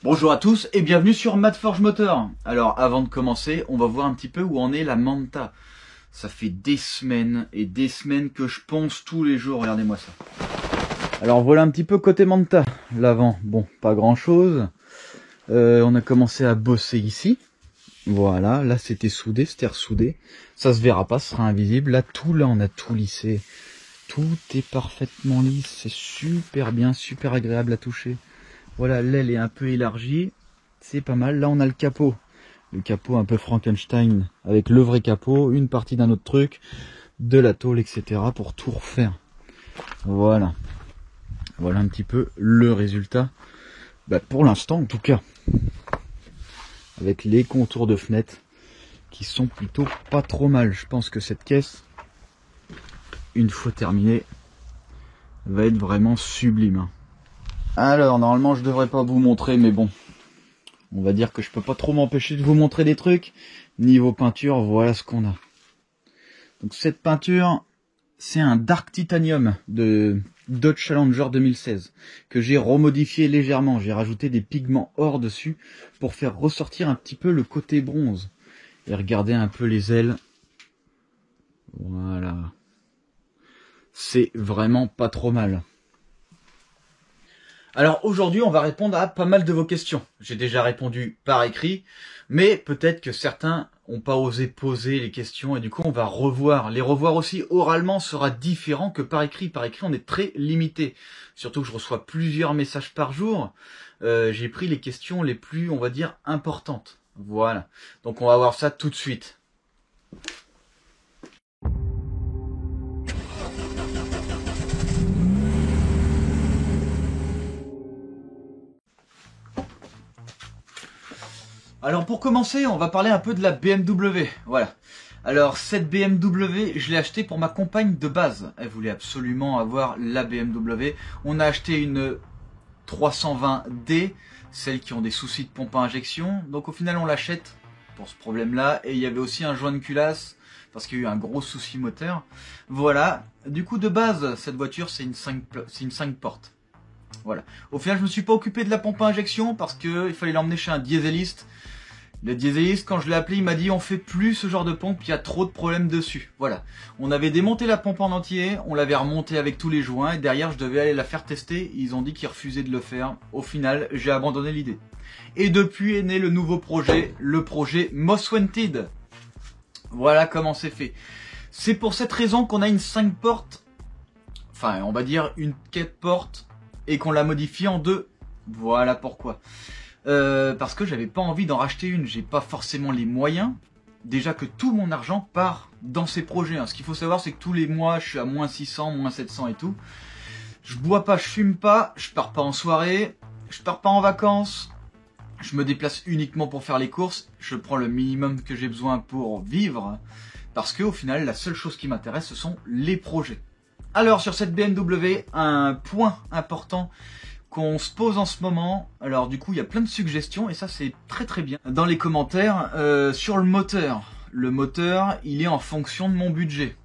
Bonjour à tous et bienvenue sur Madforge Motor. Alors avant de commencer, on va voir un petit peu où en est la Manta. Ça fait des semaines et des semaines que je ponce tous les jours, regardez-moi ça. Alors voilà un petit peu côté Manta. L'avant, bon, pas grand chose. On a commencé à bosser ici. Voilà, là c'était soudé, c'était ressoudé. Ça se verra pas, ce sera invisible. Là on a tout lissé. Tout est parfaitement lisse, c'est super bien, super agréable à toucher. Voilà, l'aile est un peu élargie, c'est pas mal. Là on a le capot un peu Frankenstein, avec le vrai capot, une partie d'un autre truc, de la tôle, etc. pour tout refaire. Voilà. Voilà un petit peu le résultat. Pour l'instant en tout cas. Avec les contours de fenêtre qui sont plutôt pas trop mal. Je pense que cette caisse, une fois terminée, va être vraiment sublime. Alors normalement je devrais pas vous montrer, mais bon, on va dire que je peux pas trop m'empêcher de vous montrer des trucs. Niveau peinture, voilà ce qu'on a. Donc cette peinture, c'est un Dark Titanium de Dodge Challenger 2016 que j'ai remodifié légèrement. J'ai rajouté des pigments or dessus pour faire ressortir un petit peu le côté bronze. Et regardez un peu les ailes. Voilà. C'est vraiment pas trop mal. Alors aujourd'hui, on va répondre à pas mal de vos questions. J'ai déjà répondu par écrit, mais peut-être que certains n'ont pas osé poser les questions et du coup on va revoir. Les revoir aussi oralement sera différent que par écrit. Par écrit, on est très limité. Surtout que je reçois plusieurs messages par jour. J'ai pris les questions les plus, on va dire, importantes. Voilà. Donc on va voir ça tout de suite. Alors pour commencer, on va parler un peu de la BMW. Voilà. Alors cette BMW, je l'ai achetée pour ma compagne de base. Elle voulait absolument avoir la BMW. On a acheté une 320D, celles qui ont des soucis de pompe à injection. Donc au final on l'achète pour ce problème-là. Et il y avait aussi un joint de culasse parce qu'il y a eu un gros souci moteur. Voilà. Du coup de base, cette voiture c'est une 5 portes. Voilà. Au final, je me suis pas occupé de la pompe à injection parce que il fallait l'emmener chez un dieseliste. Le dieseliste, quand je l'ai appelé, il m'a dit on fait plus ce genre de pompe, il y a trop de problèmes dessus. Voilà. On avait démonté la pompe en entier, on l'avait remontée avec tous les joints et derrière je devais aller la faire tester. Ils ont dit qu'ils refusaient de le faire. Au final, j'ai abandonné l'idée. Et depuis est né le nouveau projet, le projet Most Wanted. Voilà comment c'est fait. C'est pour cette raison qu'on a une 5 portes, enfin on va dire une 4 portes, et qu'on l'a modifié en 2. Voilà pourquoi. Parce que j'avais pas envie d'en racheter une, j'ai pas forcément les moyens. Déjà que tout mon argent part dans ces projets. Ce qu'il faut savoir, c'est que tous les mois, je suis à moins 600, moins 700 et tout. Je bois pas, je fume pas, je pars pas en soirée, je pars pas en vacances. Je me déplace uniquement pour faire les courses. Je prends le minimum que j'ai besoin pour vivre. Parce que au final, la seule chose qui m'intéresse, ce sont les projets. Alors sur cette BMW, un point important qu'on se pose en ce moment, alors du coup il y a plein de suggestions et ça c'est très très bien. Dans les commentaires, sur le moteur. Le moteur, il est en fonction de mon budget.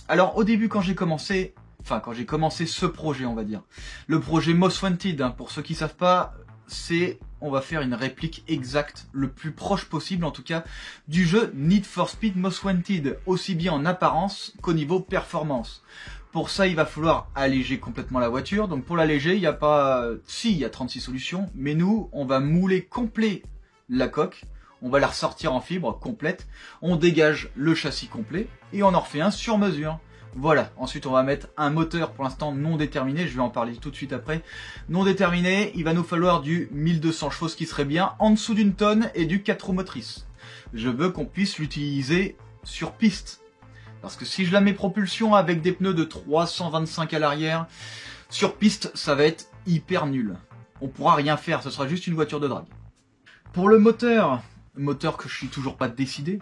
Alors au début quand j'ai commencé ce projet on va dire, le projet Most Wanted, pour ceux qui savent pas, c'est, on va faire une réplique exacte, le plus proche possible en tout cas, du jeu Need for Speed Most Wanted, aussi bien en apparence qu'au niveau performance. Pour ça, il va falloir alléger complètement la voiture. Donc pour l'alléger, il n'y a pas... Si, il y a 36 solutions. Mais nous, on va mouler complet la coque. On va la ressortir en fibre complète. On dégage le châssis complet. Et on en refait un sur mesure. Voilà. Ensuite, on va mettre un moteur pour l'instant non déterminé. Je vais en parler tout de suite après. Non déterminé, il va nous falloir du 1200 chevaux, ce qui serait bien. En dessous d'une tonne et du 4 roues motrices. Je veux qu'on puisse l'utiliser sur piste. Parce que si je la mets propulsion avec des pneus de 325 à l'arrière, sur piste, ça va être hyper nul. On pourra rien faire, ce sera juste une voiture de drague. Pour le moteur que je suis toujours pas décidé,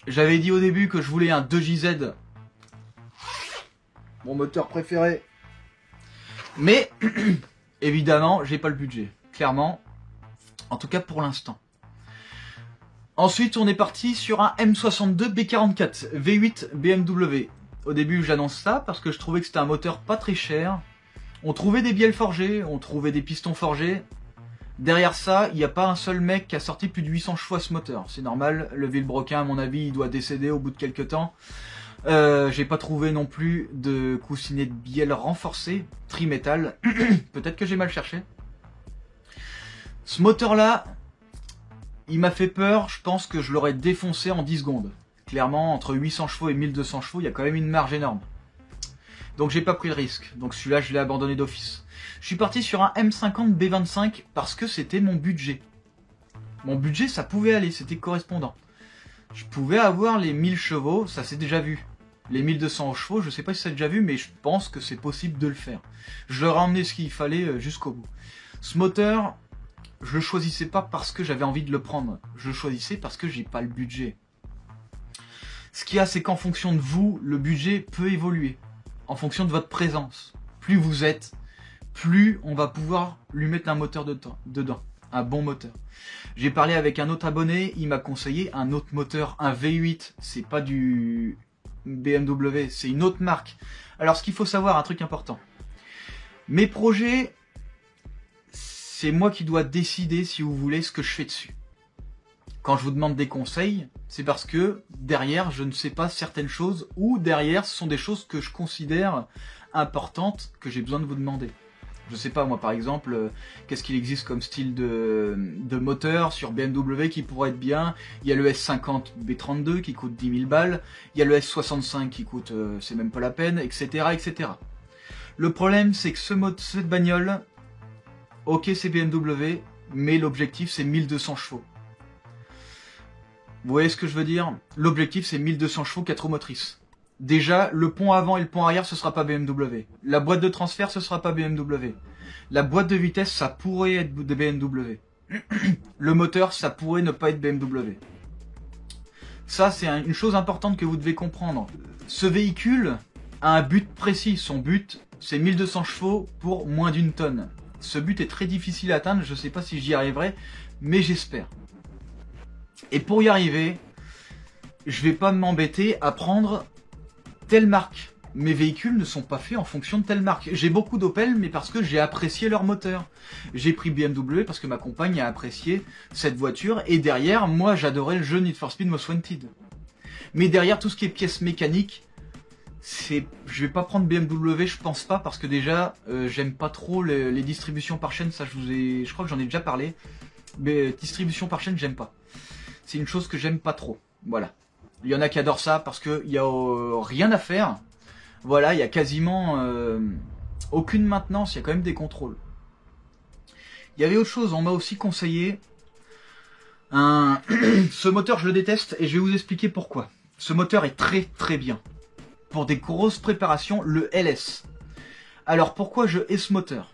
j'avais dit au début que je voulais un 2JZ, mon moteur préféré. Mais, évidemment, j'ai pas le budget. Clairement, en tout cas pour l'instant. Ensuite, on est parti sur un M62 B44 V8 BMW. Au début, j'annonce ça parce que je trouvais que c'était un moteur pas très cher. On trouvait des bielles forgées, on trouvait des pistons forgés. Derrière ça, il n'y a pas un seul mec qui a sorti plus de 800 chevaux à ce moteur. C'est normal, le Villebrequin, à mon avis, il doit décéder au bout de quelques temps. J'ai pas trouvé non plus de coussinet de bielle renforcé, trimétal. Peut-être que j'ai mal cherché. Ce moteur-là, il m'a fait peur. Je pense que je l'aurais défoncé en 10 secondes. Clairement, entre 800 chevaux et 1200 chevaux, il y a quand même une marge énorme. Donc j'ai pas pris le risque. Donc celui-là, je l'ai abandonné d'office. Je suis parti sur un M50 B25 parce que c'était mon budget. Mon budget, ça pouvait aller, c'était correspondant. Je pouvais avoir les 1000 chevaux, ça s'est déjà vu. Les 1200 chevaux, je sais pas si ça s'est déjà vu, mais je pense que c'est possible de le faire. Je leur ai emmené ce qu'il fallait jusqu'au bout. Ce moteur, je le choisissais pas parce que j'avais envie de le prendre. Je le choisissais parce que j'ai pas le budget. Ce qu'il y a, c'est qu'en fonction de vous, le budget peut évoluer. En fonction de votre présence. Plus vous êtes, plus on va pouvoir lui mettre un moteur dedans. Un bon moteur. J'ai parlé avec un autre abonné, il m'a conseillé un autre moteur, un V8. C'est pas du BMW, c'est une autre marque. Alors ce qu'il faut savoir, un truc important. Mes projets, c'est moi qui dois décider, si vous voulez, ce que je fais dessus. Quand je vous demande des conseils, c'est parce que derrière, je ne sais pas certaines choses, ou derrière, ce sont des choses que je considère importantes, que j'ai besoin de vous demander. Je sais pas, moi par exemple, qu'est-ce qu'il existe comme style de moteur sur BMW qui pourrait être bien. Il y a le S50 B32 qui coûte 10 000 balles, il y a le S65 qui coûte, c'est même pas la peine, etc. etc. Le problème, c'est que cette bagnole, ok c'est BMW, mais l'objectif c'est 1200 chevaux. Vous voyez ce que je veux dire? L'objectif c'est 1200 chevaux 4 roues motrices. Déjà, le pont avant et le pont arrière, ce sera pas BMW. La boîte de transfert, ce sera pas BMW. La boîte de vitesse, ça pourrait être de BMW. Le moteur, ça pourrait ne pas être BMW. Ça, c'est une chose importante que vous devez comprendre. Ce véhicule a un but précis. Son but, c'est 1200 chevaux pour moins d'1 tonne. Ce but est très difficile à atteindre. Je sais pas si j'y arriverai, mais j'espère. Et pour y arriver, je vais pas m'embêter à prendre telle marque. Mes véhicules ne sont pas faits en fonction de telle marque. J'ai beaucoup d'Opel, mais parce que j'ai apprécié leur moteur. J'ai pris BMW parce que ma compagne a apprécié cette voiture. Et derrière, moi, j'adorais le jeu Need for Speed Most Wanted. Mais derrière, tout ce qui est pièces mécaniques, je vais pas prendre BMW, je pense pas, parce que déjà, j'aime pas trop les distributions par chaîne. Ça, je crois que j'en ai déjà parlé. Mais distribution par chaîne, j'aime pas. C'est une chose que j'aime pas trop. Voilà. Il y en a qui adorent ça parce qu'il n'y a rien à faire. Voilà, il y a quasiment aucune maintenance, il y a quand même des contrôles. Il y avait autre chose, on m'a aussi conseillé ce moteur, je le déteste et je vais vous expliquer pourquoi. Ce moteur est très très bien. Pour des grosses préparations, le LS. Alors pourquoi je hais ce moteur?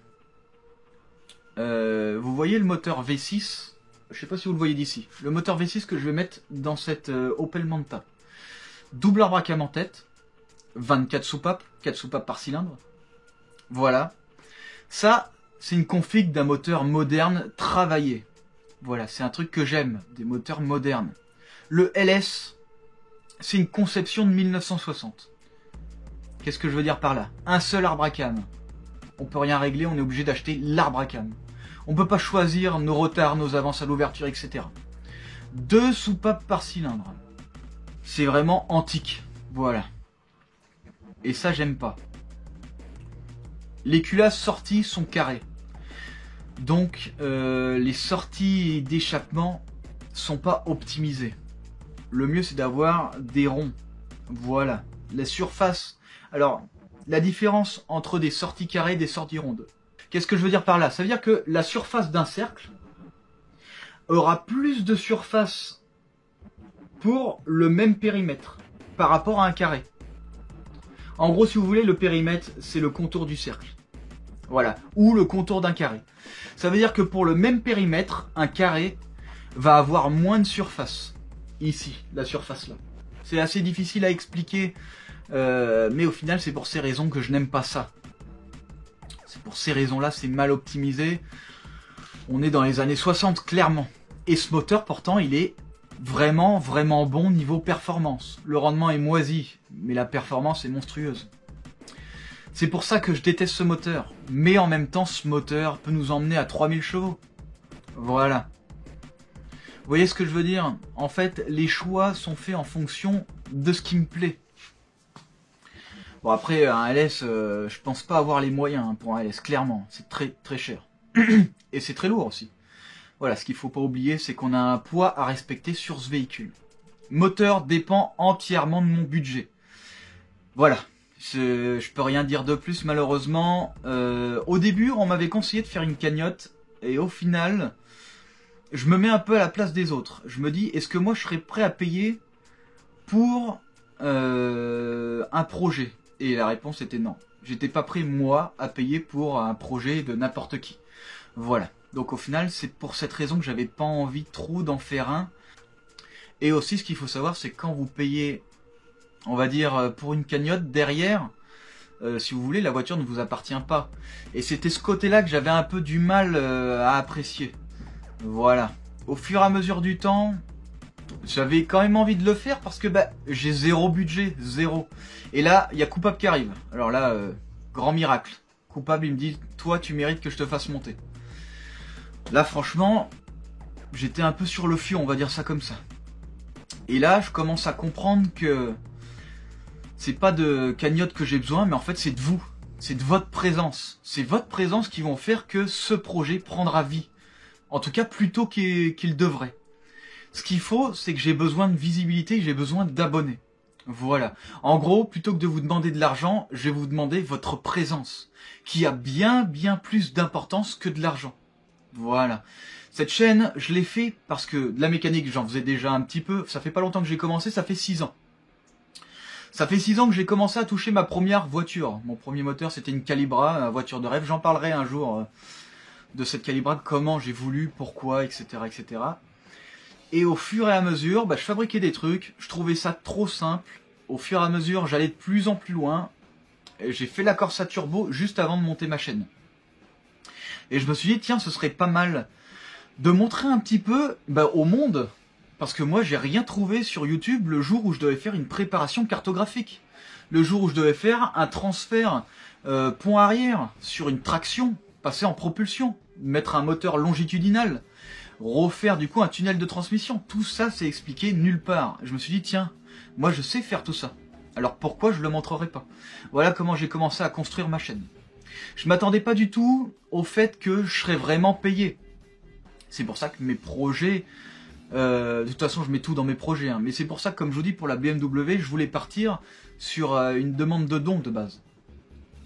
Vous voyez le moteur V6? Je sais pas si vous le voyez d'ici. Le moteur V6 que je vais mettre dans cette Opel Manta. Double arbre à cam en tête. 24 soupapes. 4 soupapes par cylindre. Voilà. Ça, c'est une config d'un moteur moderne travaillé. Voilà, c'est un truc que j'aime. Des moteurs modernes. Le LS, c'est une conception de 1960. Qu'est-ce que je veux dire par là? Un seul arbre à cam. On peut rien régler, on est obligé d'acheter l'arbre à cam. On peut pas choisir nos retards, nos avances à l'ouverture, etc. 2 soupapes par cylindre. C'est vraiment antique. Voilà. Et ça, j'aime pas. Les culasses sorties sont carrées. Donc, les sorties d'échappement sont pas optimisées. Le mieux, c'est d'avoir des ronds. Voilà. La surface. Alors, la différence entre des sorties carrées et des sorties rondes. Qu'est-ce que je veux dire par là? Ça veut dire que la surface d'un cercle aura plus de surface pour le même périmètre par rapport à un carré. En gros, si vous voulez, le périmètre, c'est le contour du cercle. Voilà. Ou le contour d'un carré. Ça veut dire que pour le même périmètre, un carré va avoir moins de surface. Ici, la surface là. C'est assez difficile à expliquer, mais au final, c'est pour ces raisons que je n'aime pas ça. Pour ces raisons-là, c'est mal optimisé. On est dans les années 60, clairement. Et ce moteur, pourtant, il est vraiment, vraiment bon niveau performance. Le rendement est moisi, mais la performance est monstrueuse. C'est pour ça que je déteste ce moteur. Mais en même temps, ce moteur peut nous emmener à 3000 chevaux. Voilà. Vous voyez ce que je veux dire? En fait, les choix sont faits en fonction de ce qui me plaît. Bon après, un LS, je pense pas avoir les moyens pour un LS, clairement. C'est très très cher. Et c'est très lourd aussi. Voilà, ce qu'il faut pas oublier, c'est qu'on a un poids à respecter sur ce véhicule. Moteur dépend entièrement de mon budget. Voilà. Je peux rien dire de plus malheureusement. Au début, on m'avait conseillé de faire une cagnotte. Et au final, je me mets un peu à la place des autres. Je me dis, est-ce que moi je serais prêt à payer pour un projet? Et la réponse était non. J'étais pas prêt, moi, à payer pour un projet de n'importe qui. Voilà. Donc au final, c'est pour cette raison que j'avais pas envie trop d'en faire un. Et aussi, ce qu'il faut savoir, c'est que quand vous payez, on va dire, pour une cagnotte, derrière, si vous voulez, la voiture ne vous appartient pas. Et c'était ce côté-là que j'avais un peu du mal à apprécier. Voilà. Au fur et à mesure du temps, j'avais quand même envie de le faire parce que bah, j'ai zéro budget, zéro. Et là, il y a Coupable qui arrive. Alors là, grand miracle. Coupable, il me dit, toi, tu mérites que je te fasse monter. Là, franchement, j'étais un peu sur le fion, on va dire ça comme ça. Et là, je commence à comprendre que c'est pas de cagnotte que j'ai besoin, mais en fait, c'est de vous. C'est de votre présence. C'est votre présence qui vont faire que ce projet prendra vie. En tout cas, plus tôt qu'il devrait. Ce qu'il faut, c'est que j'ai besoin de visibilité, j'ai besoin d'abonnés. Voilà. En gros, plutôt que de vous demander de l'argent, je vais vous demander votre présence, qui a bien plus d'importance que de l'argent. Voilà. Cette chaîne, je l'ai fait parce que de la mécanique, j'en faisais déjà un petit peu. Ça fait pas longtemps que j'ai commencé, ça fait 6 ans. Ça fait 6 ans que j'ai commencé à toucher ma première voiture. Mon premier moteur, c'était une Calibra, une voiture de rêve. J'en parlerai un jour de cette Calibra, comment j'ai voulu, pourquoi, etc., etc. Et au fur et à mesure, bah, je fabriquais des trucs, je trouvais ça trop simple. Au fur et à mesure, j'allais de plus en plus loin. J'ai fait la Corsa Turbo juste avant de monter ma chaîne. Et je me suis dit, tiens, ce serait pas mal de montrer un petit peu au monde. Parce que moi, j'ai rien trouvé sur YouTube le jour où je devais faire une préparation cartographique. Le jour où je devais faire un transfert pont arrière sur une traction, passer en propulsion, mettre un moteur longitudinal, refaire du coup un tunnel de transmission. Tout ça, c'est expliqué nulle part. Je me suis dit, tiens, moi je sais faire tout ça. Alors pourquoi je le montrerai pas? Voilà comment j'ai commencé à construire ma chaîne. Je m'attendais pas du tout au fait que je serais vraiment payé. C'est pour ça que mes projets, de toute façon je mets tout dans mes projets, hein, mais c'est pour ça que comme je vous dis pour la BMW, je voulais partir sur une demande de don de base.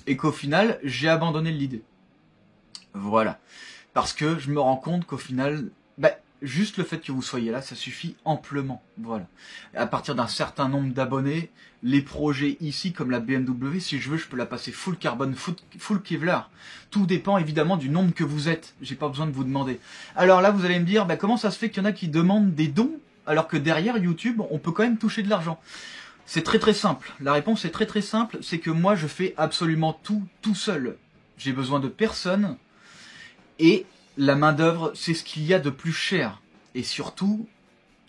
Et qu'au final, j'ai abandonné l'idée. Voilà. Parce que je me rends compte qu'au final, juste le fait que vous soyez là, ça suffit amplement. Voilà. À partir d'un certain nombre d'abonnés, les projets ici, comme la BMW, si je veux, je peux la passer full carbone, full Kevlar. Tout dépend évidemment du nombre que vous êtes. J'ai pas besoin de vous demander. Alors là, vous allez me dire, comment ça se fait qu'il y en a qui demandent des dons, alors que derrière YouTube, on peut quand même toucher de l'argent? C'est très simple. La réponse est très simple, c'est que moi, je fais absolument tout seul. J'ai besoin de personne. Et la main-d'œuvre, c'est ce qu'il y a de plus cher. Et surtout,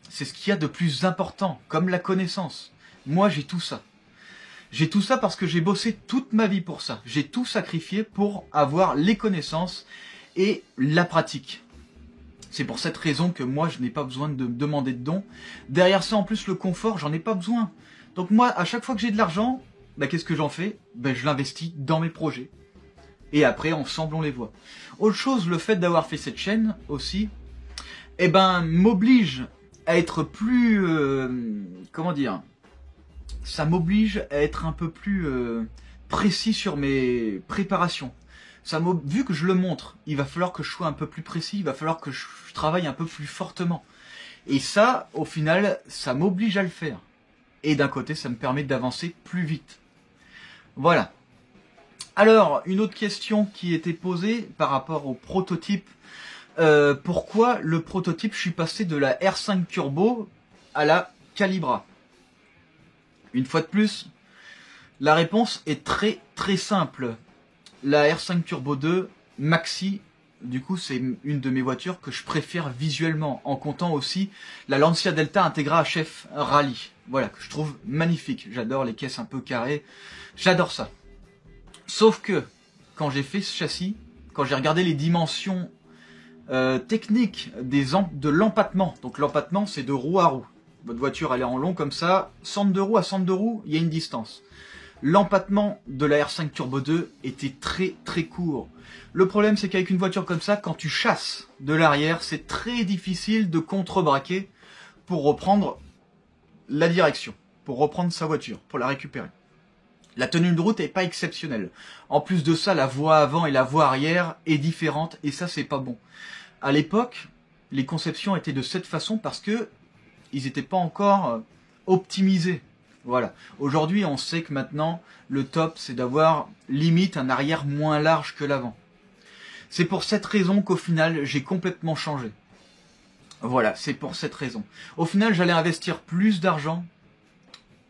c'est ce qu'il y a de plus important, comme la connaissance. Moi, j'ai tout ça. J'ai tout ça parce que j'ai bossé toute ma vie pour ça. J'ai tout sacrifié pour avoir les connaissances et la pratique. C'est pour cette raison que moi, je n'ai pas besoin de demander de dons. Derrière ça, en plus, le confort, j'en ai pas besoin. Donc moi, à chaque fois que j'ai de l'argent, qu'est-ce que j'en fais? Je l'investis dans mes projets. Et après, ensemble, on les voit. Autre chose, le fait d'avoir fait cette chaîne aussi, m'oblige à être plus... comment dire? Ça m'oblige à être un peu plus précis sur mes préparations. Vu que je le montre, il va falloir que je sois un peu plus précis, il va falloir que je travaille un peu plus fortement. Et ça, au final, ça m'oblige à le faire. Et d'un côté, ça me permet d'avancer plus vite. Voilà. Alors, une autre question qui était posée par rapport au prototype. Pourquoi le prototype, je suis passé de la R5 Turbo à la Calibra? Une fois de plus, la réponse est très simple. La R5 Turbo 2 Maxi, du coup, c'est une de mes voitures que je préfère visuellement, en comptant aussi la Lancia Delta Integra HF Rally. Voilà, que je trouve magnifique. J'adore les caisses un peu carrées. J'adore ça. Sauf que, quand j'ai fait ce châssis, quand j'ai regardé les dimensions technique de l'empattement. Donc l'empattement, c'est de roue à roue. Votre voiture, elle est en long comme ça. Centre de roue à centre de roue, il y a une distance. L'empattement de la R5 Turbo 2 était très très court. Le problème, c'est qu'avec une voiture comme ça, quand tu chasses de l'arrière, c'est très difficile de contrebraquer pour reprendre la direction, pour reprendre sa voiture, pour la récupérer. La tenue de route n'est pas exceptionnelle. En plus de ça, la voie avant et la voie arrière est différente et ça, c'est pas bon. À l'époque, les conceptions étaient de cette façon parce que ils n'étaient pas encore optimisés. Voilà. Aujourd'hui, on sait que maintenant, le top, c'est d'avoir limite un arrière moins large que l'avant. C'est pour cette raison qu'au final, j'ai complètement changé. Voilà, c'est pour cette raison. Au final, j'allais investir plus d'argent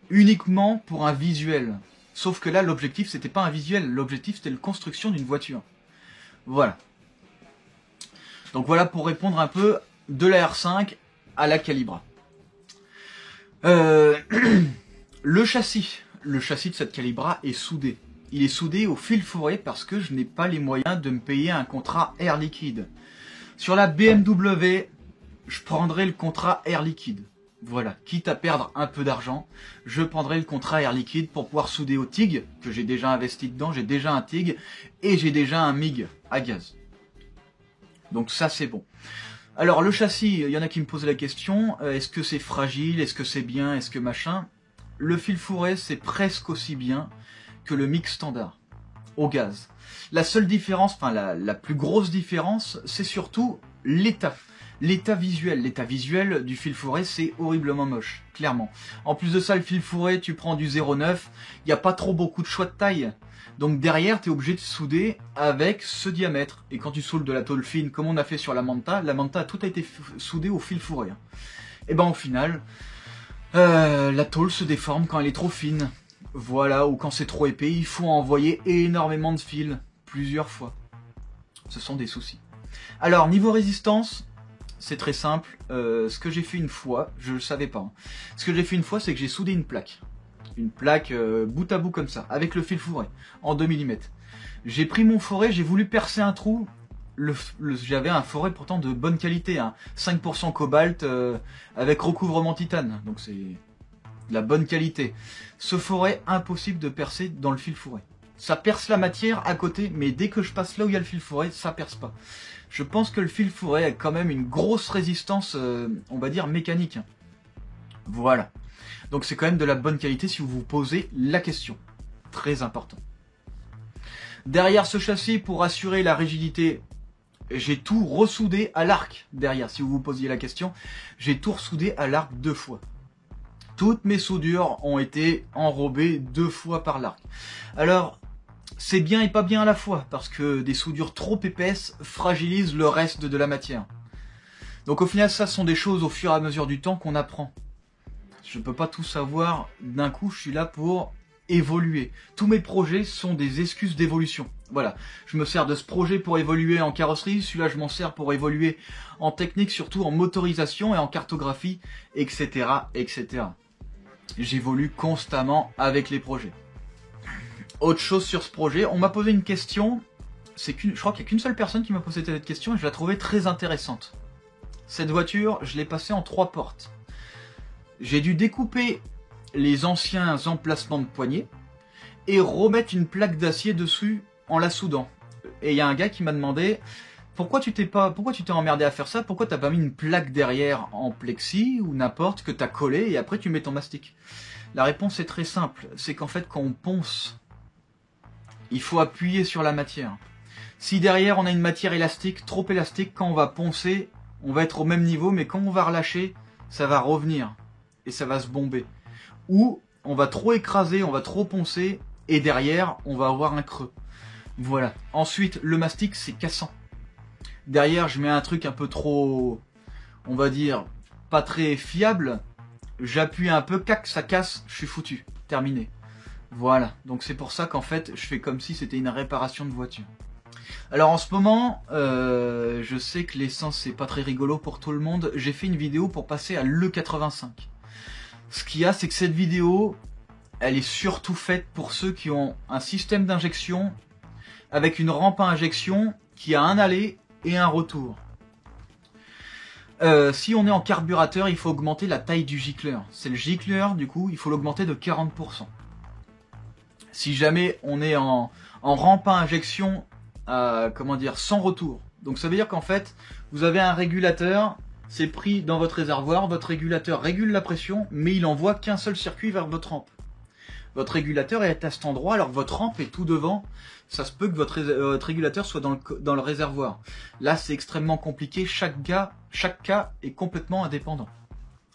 uniquement pour un visuel. Sauf que là, l'objectif, c'était pas un visuel. L'objectif, c'était la construction d'une voiture. Voilà. Donc voilà pour répondre un peu de la R5 à la Calibra. Le châssis de cette Calibra est soudé. Il est soudé au fil fourré parce que je n'ai pas les moyens de me payer un contrat Air Liquide. Sur la BMW, je prendrai le contrat Air Liquide. Voilà, quitte à perdre un peu d'argent, je prendrai le contrat Air Liquide pour pouvoir souder au TIG, que j'ai déjà investi dedans, j'ai déjà un TIG, et j'ai déjà un MIG à gaz. Donc ça c'est bon. Alors le châssis, il y en a qui me posaient la question, est-ce que c'est fragile, est-ce que c'est bien, est-ce que machin? Le fil fourré c'est presque aussi bien que le MIG standard, au gaz. La seule différence, enfin la plus grosse différence, c'est surtout l'état. L'état visuel du fil fourré, c'est horriblement moche, clairement. En plus de ça, le fil fourré, tu prends du 0,9, il n'y a pas trop beaucoup de choix de taille. Donc derrière, tu es obligé de souder avec ce diamètre. Et quand tu soudes de la tôle fine, comme on a fait sur la Manta, tout a été soudé au fil fourré. Et ben au final, la tôle se déforme quand elle est trop fine. Voilà, ou quand c'est trop épais, il faut envoyer énormément de fils, plusieurs fois. Ce sont des soucis. Alors, niveau résistance, c'est très simple. Ce que j'ai fait une fois, je ne le savais pas. Hein. Ce que j'ai fait une fois, c'est que j'ai soudé une plaque. Une plaque bout à bout comme ça, avec le fil fourré, en 2 mm. J'ai pris mon fourré, j'ai voulu percer un trou. J'avais un fourré pourtant de bonne qualité, hein. 5% cobalt avec recouvrement titane. Donc c'est de la bonne qualité. Ce fourré, impossible de percer dans le fil fourré. Ça perce la matière à côté, mais dès que je passe là où il y a le fil fourré, ça perce pas. Je pense que le fil fourré a quand même une grosse résistance, on va dire mécanique. Voilà. Donc c'est quand même de la bonne qualité si vous vous posez la question. Très important. Derrière ce châssis, pour assurer la rigidité, j'ai tout ressoudé à l'arc derrière. Si vous vous posiez la question, j'ai tout ressoudé à l'arc 2 fois. Toutes mes soudures ont été enrobées 2 fois par l'arc. Alors, c'est bien et pas bien à la fois, parce que des soudures trop épaisses fragilisent le reste de la matière. Donc au final, ça sont des choses au fur et à mesure du temps qu'on apprend. Je ne peux pas tout savoir d'un coup, je suis là pour évoluer. Tous mes projets sont des excuses d'évolution. Voilà, je me sers de ce projet pour évoluer en carrosserie, celui-là je m'en sers pour évoluer en technique, surtout en motorisation et en cartographie, etc. etc. J'évolue constamment avec les projets. Autre chose sur ce projet, on m'a posé une question, je crois qu'il n'y a qu'une seule personne qui m'a posé cette question et je la trouvais très intéressante. Cette voiture, je l'ai passée en 3 portes. J'ai dû découper les anciens emplacements de poignées et remettre une plaque d'acier dessus en la soudant. Et il y a un gars qui m'a demandé pourquoi tu t'es emmerdé à faire ça, pourquoi t'as pas mis une plaque derrière en plexi ou n'importe que t'as collé et après tu mets ton mastic. La réponse est très simple, c'est qu'en fait quand on ponce, il faut appuyer sur la matière. Si derrière on a une matière élastique, trop élastique, quand on va poncer, on va être au même niveau, mais quand on va relâcher, ça va revenir et ça va se bomber. Ou on va trop écraser, on va trop poncer et derrière on va avoir un creux. Voilà. Ensuite, le mastic c'est cassant. Derrière je mets un truc un peu trop, on va dire, pas très fiable. J'appuie un peu, cac, ça casse, je suis foutu. Terminé. Voilà. Donc c'est pour ça qu'en fait je fais comme si c'était une réparation de voiture. Alors en ce moment, je sais que l'essence c'est pas très rigolo pour tout le monde. J'ai fait une vidéo pour passer à l'E85. Ce qu'il y a, c'est que cette vidéo, elle est surtout faite pour ceux qui ont un système d'injection avec une rampe à injection qui a un aller et un retour. Si on est en carburateur, il faut augmenter la taille du gicleur. C'est le gicleur, du coup, il faut l'augmenter de 40%. Si jamais on est en rampe à injection, comment dire, sans retour. Donc ça veut dire qu'en fait, vous avez un régulateur, c'est pris dans votre réservoir, votre régulateur régule la pression, mais il envoie qu'un seul circuit vers votre rampe. Votre régulateur est à cet endroit alors que votre rampe est tout devant. Ça se peut que votre régulateur soit dans le réservoir. Là, c'est extrêmement compliqué. Chaque cas est complètement indépendant.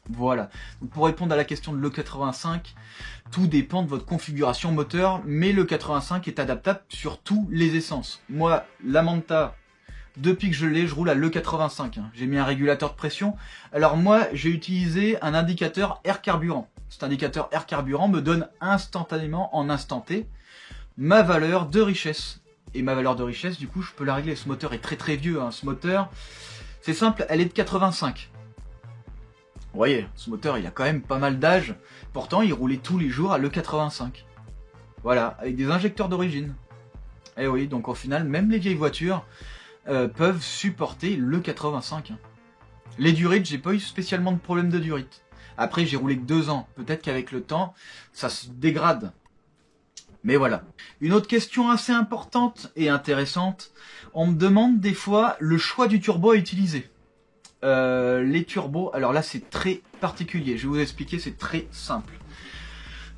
Voilà. Donc, pour répondre à la question de l'E85, tout dépend de votre configuration moteur, mais l'E85 est adaptable sur tous les essences. Moi, la Manta, depuis que je l'ai, je roule à l'E85. J'ai mis un régulateur de pression. Alors moi, j'ai utilisé un indicateur air carburant. Cet indicateur air carburant me donne instantanément, en instant T, ma valeur de richesse. Et ma valeur de richesse, du coup, je peux la régler. Ce moteur est très très vieux. Ce moteur, c'est simple, elle est de 85. Vous voyez, ce moteur, il a quand même pas mal d'âge. Pourtant, il roulait tous les jours à l'E85. Voilà, avec des injecteurs d'origine. Et oui, donc au final, même les vieilles voitures peuvent supporter l'E85. Les durites, j'ai pas eu spécialement de problème de durite. Après, j'ai roulé que 2 ans. Peut-être qu'avec le temps, ça se dégrade. Mais voilà. Une autre question assez importante et intéressante. On me demande des fois le choix du turbo à utiliser. Les turbos, alors là c'est très particulier. Je vais vous expliquer, c'est très simple.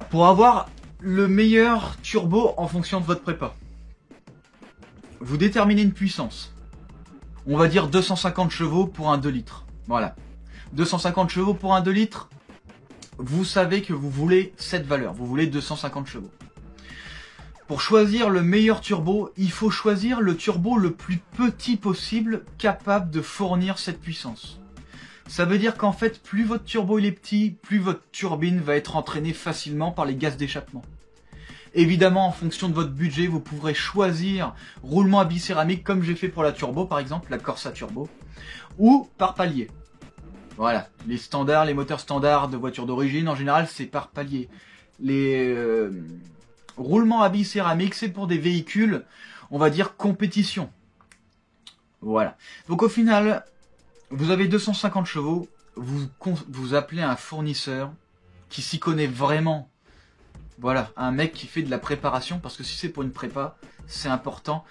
Pour avoir le meilleur turbo en fonction de votre prépa, vous déterminez une puissance. On va dire 250 chevaux pour un 2 litres. Voilà. 250 chevaux pour un 2 litres, vous savez que vous voulez cette valeur, vous voulez 250 chevaux. Pour choisir le meilleur turbo, il faut choisir le turbo le plus petit possible, capable de fournir cette puissance. Ça veut dire qu'en fait, plus votre turbo il est petit, plus votre turbine va être entraînée facilement par les gaz d'échappement. Évidemment, en fonction de votre budget, vous pourrez choisir roulement à bicéramique, comme j'ai fait pour la turbo par exemple, la Corsa Turbo, ou par palier. Voilà, les standards, les moteurs standards de voitures d'origine, en général, c'est par palier. Les roulements à billes céramique, c'est pour des véhicules, on va dire, compétition. Voilà. Donc au final, vous avez 250 chevaux, vous appelez un fournisseur qui s'y connaît vraiment. Voilà, un mec qui fait de la préparation, parce que si c'est pour une prépa, c'est important.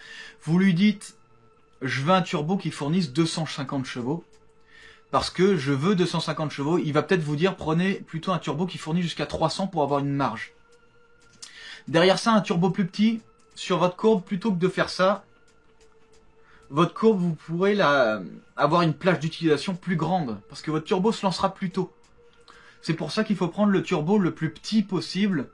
Vous lui dites, je veux un turbo qui fournisse 250 chevaux. Parce que je veux 250 chevaux, il va peut-être vous dire prenez plutôt un turbo qui fournit jusqu'à 300 pour avoir une marge. Derrière ça, un turbo plus petit, sur votre courbe, plutôt que de faire ça, votre courbe, vous pourrez avoir une plage d'utilisation plus grande, parce que votre turbo se lancera plus tôt. C'est pour ça qu'il faut prendre le turbo le plus petit possible,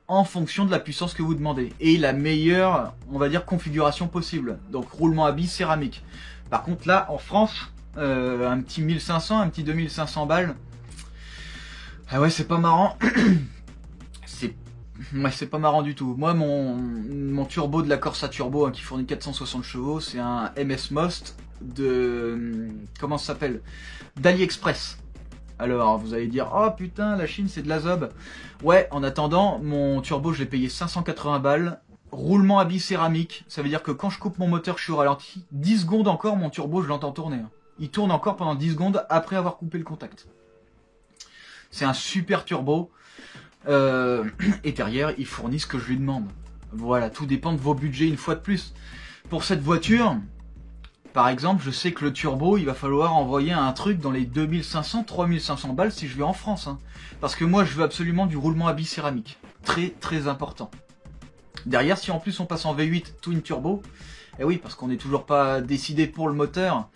en fonction de la puissance que vous demandez. Et la meilleure, on va dire, configuration possible. Donc roulement à billes céramique. Par contre là, en France, un petit 1500, un petit 2500 balles. Ah ouais, c'est pas marrant. c'est pas marrant du tout. Moi, mon turbo de la Corsa Turbo qui fournit 460 chevaux, c'est un MS Most de... Comment ça s'appelle, d'AliExpress. Alors, vous allez dire, oh putain, la Chine, c'est de la zob. Ouais, en attendant, mon turbo, je l'ai payé 580 balles. Roulement à billes céramique. Ça veut dire que quand je coupe mon moteur, je suis au ralenti. 10 secondes encore, mon turbo, je l'entends tourner. Il tourne encore pendant 10 secondes après avoir coupé le contact. C'est un super turbo. Et derrière, il fournit ce que je lui demande. Voilà, tout dépend de vos budgets une fois de plus. Pour cette voiture, par exemple, je sais que le turbo, il va falloir envoyer un truc dans les 2500-3500 balles si je vais en France. Parce que moi, je veux absolument du roulement à billes céramique. Très, très important. Derrière, si en plus on passe en V8 twin turbo, eh oui, parce qu'on n'est toujours pas décidé pour le moteur,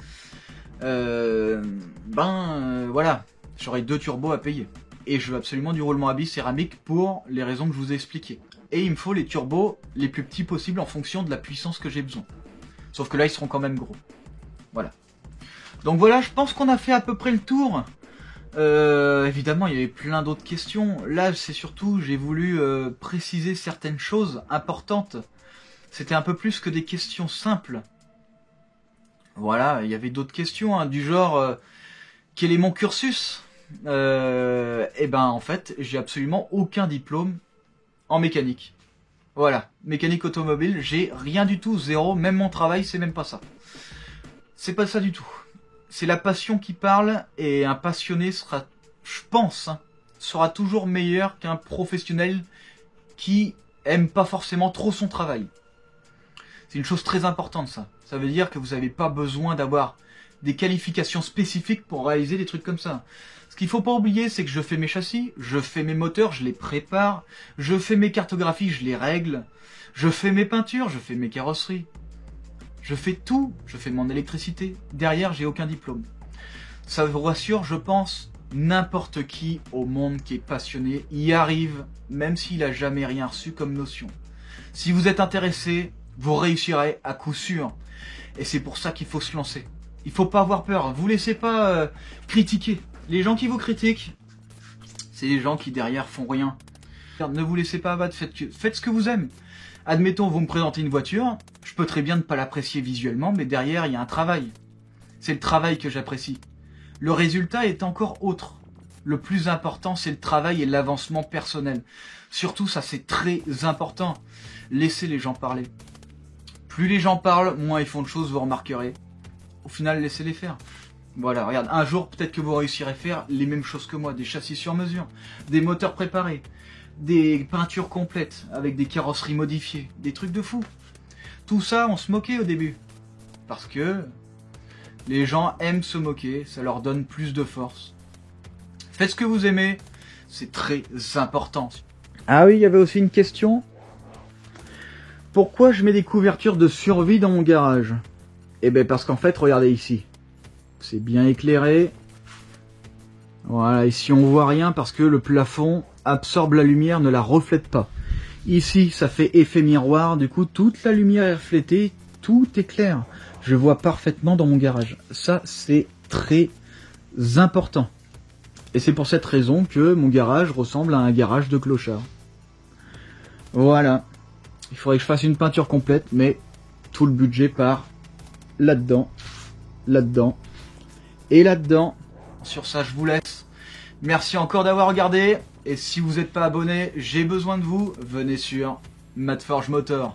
voilà, j'aurai 2 turbos à payer. Et je veux absolument du roulement à billes céramique pour les raisons que je vous ai expliquées. Et il me faut les turbos les plus petits possibles en fonction de la puissance que j'ai besoin. Sauf que là, ils seront quand même gros. Voilà. Donc voilà, je pense qu'on a fait à peu près le tour. Évidemment, il y avait plein d'autres questions. Là, c'est surtout, j'ai voulu préciser certaines choses importantes. C'était un peu plus que des questions simples. Voilà, il y avait d'autres questions, du genre, quel est mon cursus ? Et ben, en fait, j'ai absolument aucun diplôme en mécanique. Voilà, mécanique automobile, j'ai rien du tout, zéro. Même mon travail, c'est même pas ça. C'est pas ça du tout. c'est la passion qui parle, et un passionné sera, je pense, hein, sera toujours meilleur qu'un professionnel qui aime pas forcément trop son travail. C'est une chose très importante, ça. Ça veut dire que vous n'avez pas besoin d'avoir des qualifications spécifiques pour réaliser des trucs comme ça. Ce qu'il faut pas oublier, c'est que je fais mes châssis, je fais mes moteurs, je les prépare, je fais mes cartographies, je les règle, je fais mes peintures, je fais mes carrosseries. Je fais tout, je fais mon électricité. Derrière, j'ai aucun diplôme. Ça vous rassure, je pense, n'importe qui au monde qui est passionné y arrive, même s'il a jamais rien reçu comme notion. Si vous êtes intéressé, vous réussirez à coup sûr. Et c'est pour ça qu'il faut se lancer. Il faut pas avoir peur. Vous laissez pas critiquer. Les gens qui vous critiquent, c'est les gens qui derrière font rien. Ne vous laissez pas abattre, faites ce que vous aimez. Admettons, vous me présentez une voiture, je peux très bien ne pas l'apprécier visuellement, mais derrière, il y a un travail. C'est le travail que j'apprécie. Le résultat est encore autre. Le plus important, c'est le travail et l'avancement personnel. Surtout, ça, c'est très important. Laissez les gens parler. Plus les gens parlent, moins ils font de choses, vous remarquerez. Au final, laissez-les faire. Voilà, regarde, un jour, peut-être que vous réussirez à faire les mêmes choses que moi. Des châssis sur mesure, des moteurs préparés, des peintures complètes avec des carrosseries modifiées, des trucs de fou. Tout ça, on se moquait au début. Parce que les gens aiment se moquer, ça leur donne plus de force. Faites ce que vous aimez, c'est très important. Ah oui, il y avait aussi une question. Pourquoi je mets des couvertures de survie dans mon garage? Eh bien parce qu'en fait, regardez ici. C'est bien éclairé. Voilà, ici on voit rien parce que le plafond absorbe la lumière, ne la reflète pas. Ici, ça fait effet miroir, du coup toute la lumière est reflétée, tout est clair. Je vois parfaitement dans mon garage. Ça, c'est très important. Et c'est pour cette raison que mon garage ressemble à un garage de clochard. Voilà. Il faudrait que je fasse une peinture complète, mais tout le budget part là-dedans, là-dedans et là-dedans. Sur ça, je vous laisse. Merci encore d'avoir regardé. Et si vous n'êtes pas abonné, j'ai besoin de vous. Venez sur Matt Forge Motor.